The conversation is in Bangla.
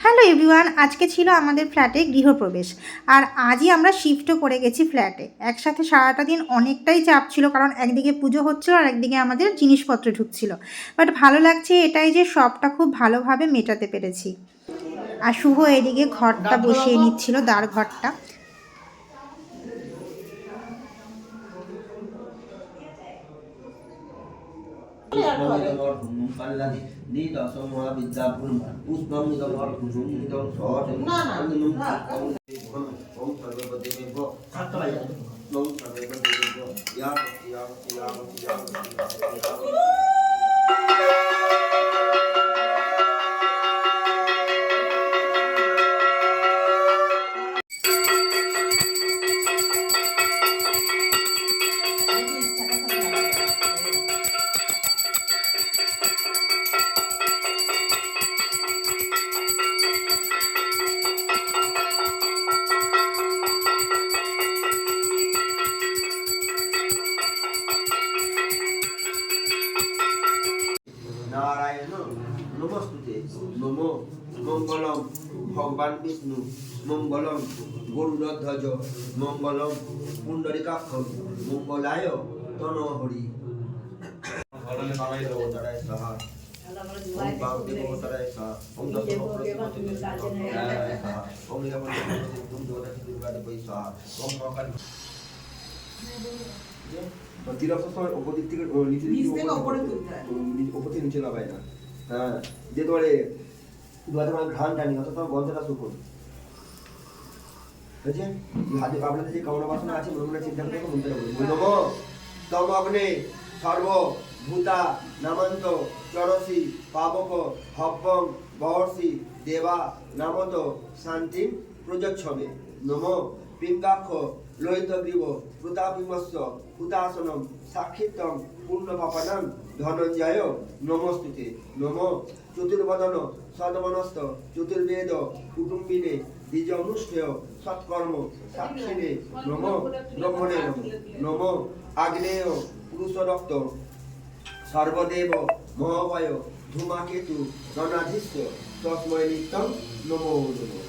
হ্যালো এভরিওয়ান, আজকে ছিল আমাদের ফ্ল্যাটে গৃহপ্রবেশ। আর আজই আমরা শিফটও করে গেছি ফ্ল্যাটে। একসাথে সারাটা দিন অনেকটাই চাপ ছিল, কারণ একদিকে পুজো হচ্ছিল আর একদিকে আমাদের জিনিসপত্র ঢুকছিল। বাট ভালো লাগছে এটাই যে সবটা খুব ভালোভাবে মেটাতে পেরেছি। আর শুভ এদিকে ঘরটা বসিয়ে নিচ্ছিল, দ্বার ঘরটা। नारायण नमस्तुते नमो मंगलम भगवान विष्णु मंगलम गरुड़ध्वज मंगलम पुंडरीकाक्ष मंगलाय तनो हरि स्वाहा ओम पार्वती देवताय स्वाहा ओम दशमूर्ति स्वाहा ओम दुर्गा देवी स्वाहा ओम महाकाली তিরস্ত সময় উপর দিক থেকে নিচে উপরে তুলতে হয়, উপর থেকে নিচে নামায় না। হ্যাঁ, যে তোমার তোমার ঘ্রাণ টানি অর্থাৎ তোমার গন্ধটা শুকুন বুঝছে। হাতে আপনাদের যে কামনা বাসনা আছে মনে মনে চিন্তা করে মন্ত্রটা বলুন। নমো তম অগ্নে সর্ব ভূতা নামন্ত চরসি পাবক হব্বং বহর্ষি দেবা নামত শান্তি প্রযচ্ছবে। নমো পিঙ্গাক্ষ লোহিতগ্রীব প্রতাপিমস্য হুতাসনম সাক্ষিতং পূর্ণপাপানাং ধনঞ্জয় নমস্তুতে। নমো চতুর্বদন সদমনস্ত চতুর্বেদ কুটুম্বিনে দ্বিজনুষ্ঠেয় সৎকর্ম সাক্ষিণে নমো ব্রহ্মণে নমো। নমো আগ্নেয় পুরুষরক্ত সর্বদেব মহাবয় ধূমাকেতু গণাধিষ্ঠ তস্মৈ নিত্যং নমো নমো।